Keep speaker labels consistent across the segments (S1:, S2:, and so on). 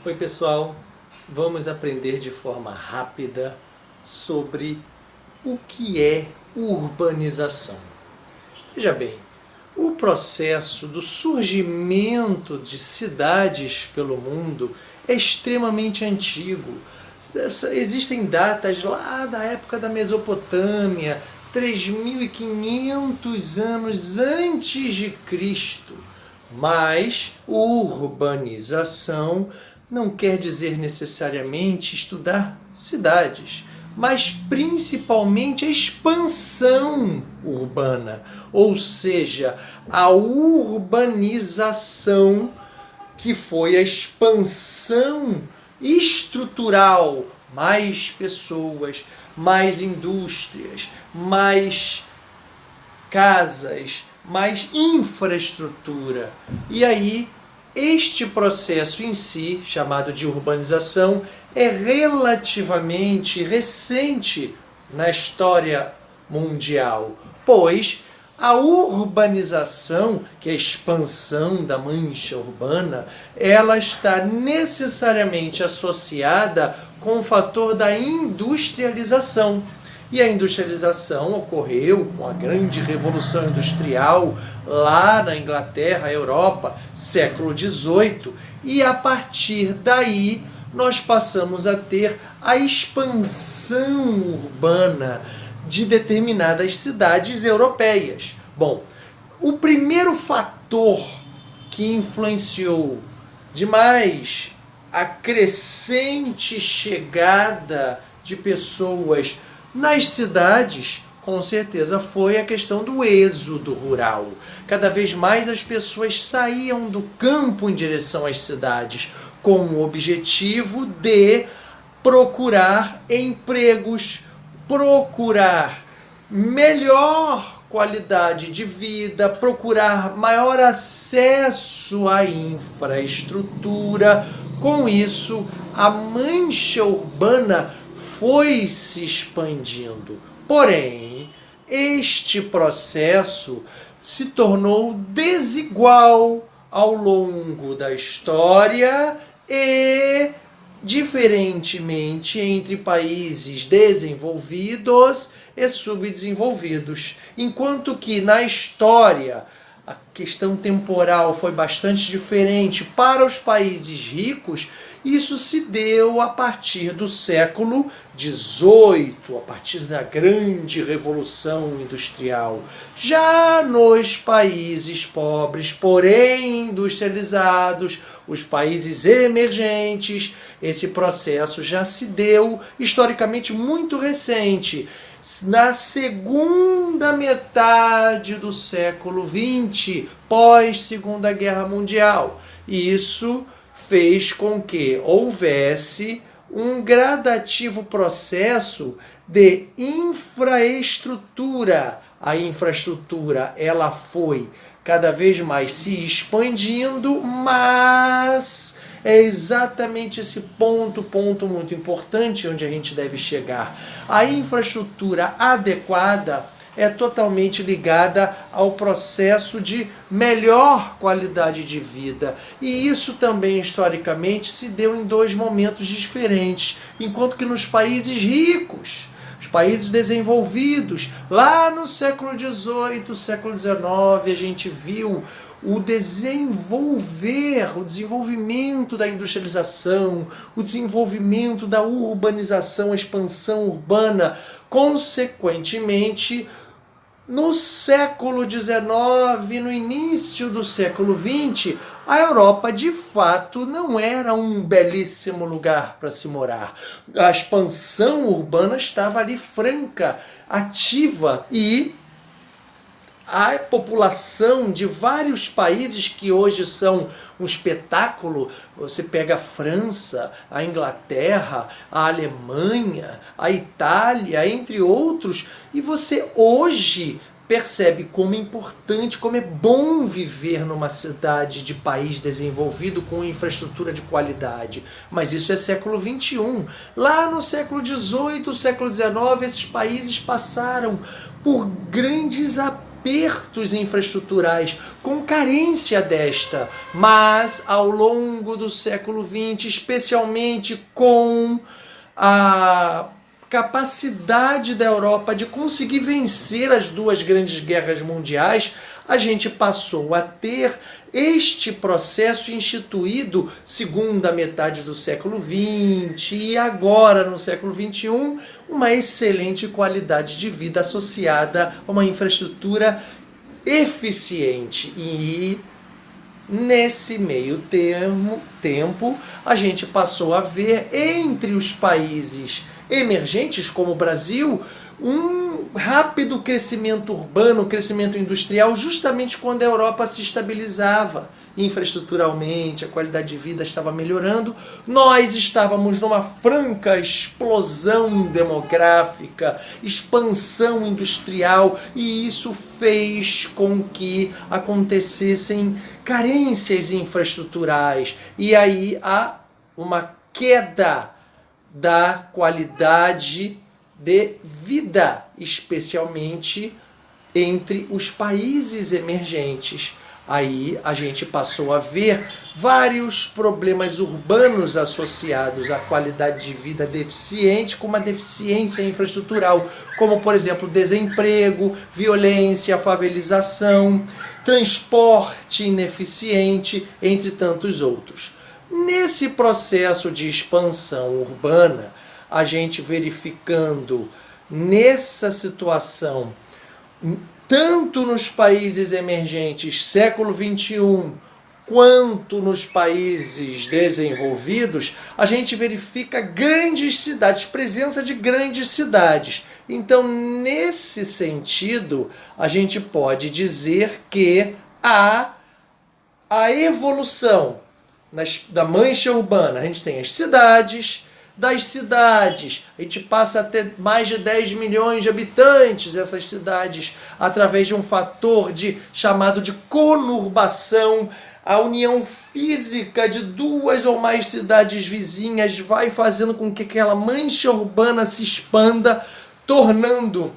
S1: Oi pessoal, vamos aprender de forma rápida sobre o que é urbanização. Veja bem, o processo do surgimento de cidades pelo mundo é extremamente antigo. Existem datas lá da época da Mesopotâmia, 3.500 anos antes de Cristo. Mas urbanização não quer dizer necessariamente estudar cidades, mas principalmente a expansão urbana, ou seja, a urbanização, que foi a expansão estrutural, mais pessoas, mais indústrias, mais casas, mais infraestrutura. E aí, este processo em si, chamado de urbanização, é relativamente recente na história mundial, pois a urbanização, que é a expansão da mancha urbana, ela está necessariamente associada com o fator da industrialização. E a industrialização ocorreu com a grande revolução industrial lá na Inglaterra, Europa, século XVIII. E a partir daí nós passamos a ter a expansão urbana de determinadas cidades europeias. Bom, o primeiro fator que influenciou demais a crescente chegada de pessoas nas cidades, com certeza, foi a questão do êxodo rural. Cada vez mais as pessoas saíam do campo em direção às cidades, com o objetivo de procurar empregos, procurar melhor qualidade de vida, procurar maior acesso à infraestrutura. Com isso, a mancha urbana foi se expandindo. Porém, este processo se tornou desigual ao longo da história e, diferentemente, entre países desenvolvidos e subdesenvolvidos. Enquanto que na história a questão temporal foi bastante diferente para os países ricos, isso se deu a partir do século XVIII, a partir da grande revolução industrial. Já nos países pobres, porém industrializados, os países emergentes, esse processo já se deu historicamente muito recente, na segunda metade do século XX, pós-Segunda Guerra Mundial. E isso fez com que houvesse um gradativo processo de infraestrutura. A infraestrutura, ela foi cada vez mais se expandindo, mas é exatamente esse ponto muito importante onde a gente deve chegar. A infraestrutura adequada é totalmente ligada ao processo de melhor qualidade de vida. E isso também, historicamente, se deu em dois momentos diferentes. Enquanto que nos países ricos, os países desenvolvidos, lá no século XVIII, século XIX, a gente viu o desenvolvimento da industrialização, o desenvolvimento da urbanização, a expansão urbana. Consequentemente, no século XIX, no início do século XX, a Europa de fato não era um belíssimo lugar para se morar. A expansão urbana estava ali franca, ativa, e a população de vários países que hoje são um espetáculo, você pega a França, a Inglaterra, a Alemanha, a Itália, entre outros, e você hoje percebe como é importante, como é bom viver numa cidade de país desenvolvido com infraestrutura de qualidade. Mas isso é século XXI. Lá no século XVIII, século XIX, esses países passaram por grandes apertos infraestruturais, com carência desta, mas ao longo do século XX, especialmente com a capacidade da Europa de conseguir vencer as duas grandes guerras mundiais, a gente passou a ter este processo instituído segunda metade do século XX e agora no século XXI, uma excelente qualidade de vida associada a uma infraestrutura eficiente. E nesse meio tempo, a gente passou a ver entre os países emergentes, como o Brasil, um rápido crescimento urbano, crescimento industrial, justamente quando a Europa se estabilizava infraestruturalmente, a qualidade de vida estava melhorando. Nós estávamos numa franca explosão demográfica, expansão industrial, e isso fez com que acontecessem carências infraestruturais. E aí há uma queda da qualidade de vida, especialmente entre os países emergentes. Aí a gente passou a ver vários problemas urbanos associados à qualidade de vida deficiente, com uma deficiência infraestrutural, como, por exemplo, desemprego, violência, favelização, transporte ineficiente, entre tantos outros. Nesse processo de expansão urbana, a gente verificando nessa situação, tanto nos países emergentes século XXI, quanto nos países desenvolvidos, a gente verifica grandes cidades, presença de grandes cidades. Então, nesse sentido, a gente pode dizer que há a evolução da mancha urbana. A gente tem as cidades, das cidades, a gente passa a ter mais de 10 milhões de habitantes, essas cidades, através de um fator chamado de conurbação. A união física de duas ou mais cidades vizinhas vai fazendo com que aquela mancha urbana se expanda, tornando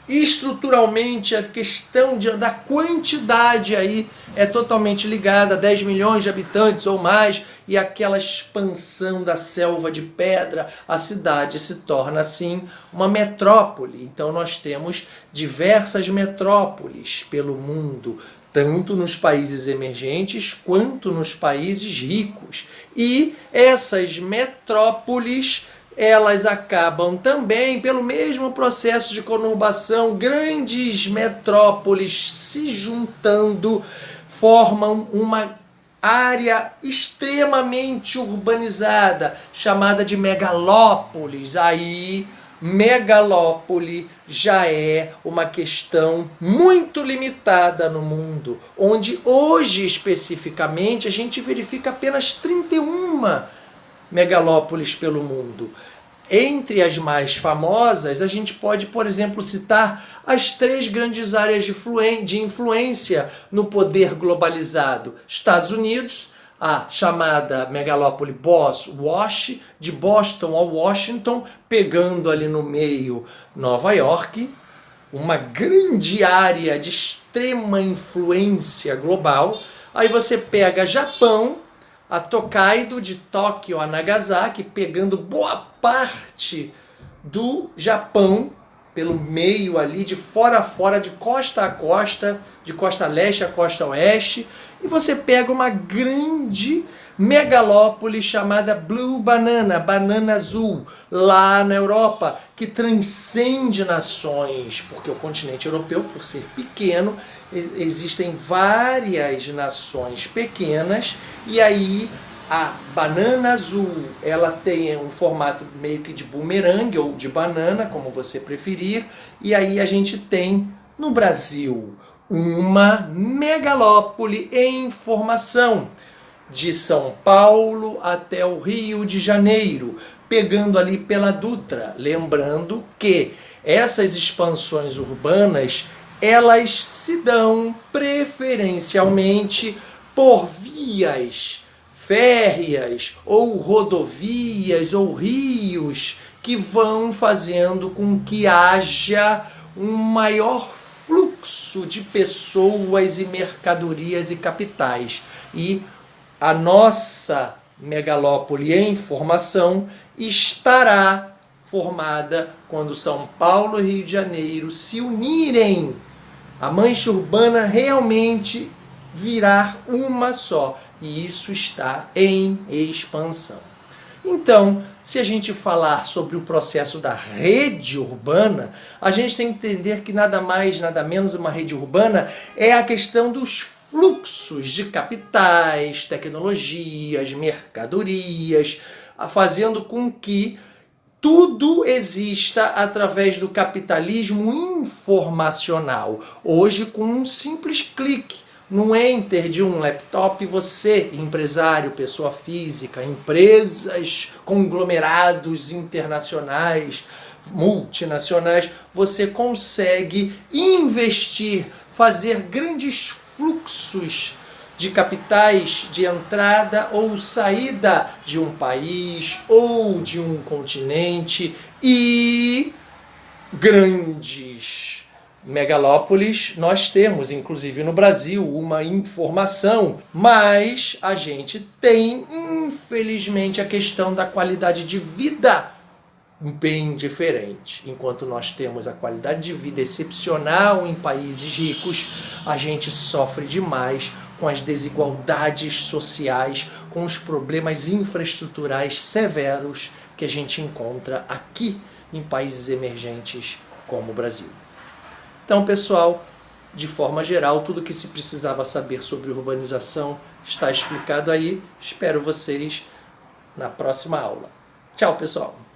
S1: estruturalmente a questão da quantidade aí é totalmente ligada a 10 milhões de habitantes ou mais, e aquela expansão da selva de pedra, a cidade se torna assim uma metrópole. Então nós temos diversas metrópoles pelo mundo, tanto nos países emergentes quanto nos países ricos. E essas metrópoles, elas acabam também, pelo mesmo processo de conurbação, grandes metrópoles se juntando, formam uma área extremamente urbanizada, chamada de megalópolis. Aí, megalópole já é uma questão muito limitada no mundo, onde hoje, especificamente, a gente verifica apenas 31 megalópolis pelo mundo. Entre as mais famosas, a gente pode, por exemplo, citar as 3 grandes áreas de influência no poder globalizado. Estados Unidos, a chamada megalópole Boss-Wash, de Boston a Washington, pegando ali no meio Nova York, uma grande área de extrema influência global. Aí você pega Japão, a Tokaido, de Tóquio a Nagasaki, pegando boa parte do Japão, pelo meio ali, de fora a fora, de costa a costa, de costa leste a costa oeste, e você pega uma grande megalópole chamada Blue Banana, banana azul, lá na Europa, que transcende nações, porque o continente europeu, por ser pequeno, existem várias nações pequenas, e aí a banana azul, ela tem um formato meio que de bumerangue ou de banana, como você preferir, e aí a gente tem no Brasil uma megalópole em formação, de São Paulo até o Rio de Janeiro, pegando ali pela Dutra. Lembrando que essas expansões urbanas, elas se dão preferencialmente por vias férreas ou rodovias ou rios que vão fazendo com que haja um maior fluxo fluxo de pessoas e mercadorias e capitais. E a nossa megalópole em formação estará formada quando São Paulo e Rio de Janeiro se unirem. A mancha urbana realmente virar uma só. E isso está em expansão. Então, se a gente falar sobre o processo da rede urbana, a gente tem que entender que nada mais, nada menos uma rede urbana é a questão dos fluxos de capitais, tecnologias, mercadorias, fazendo com que tudo exista através do capitalismo informacional. Hoje, com um simples clique no enter de um laptop, você, empresário, pessoa física, empresas, conglomerados internacionais, multinacionais, você consegue investir, fazer grandes fluxos de capitais de entrada ou saída de um país ou de um continente, e grandes megalópolis nós temos, inclusive no Brasil, uma informação, mas a gente tem, infelizmente, a questão da qualidade de vida bem diferente. Enquanto nós temos a qualidade de vida excepcional em países ricos, a gente sofre demais com as desigualdades sociais, com os problemas infraestruturais severos que a gente encontra aqui em países emergentes como o Brasil. Então, pessoal, de forma geral, tudo que se precisava saber sobre urbanização está explicado aí. Espero vocês na próxima aula. Tchau, pessoal!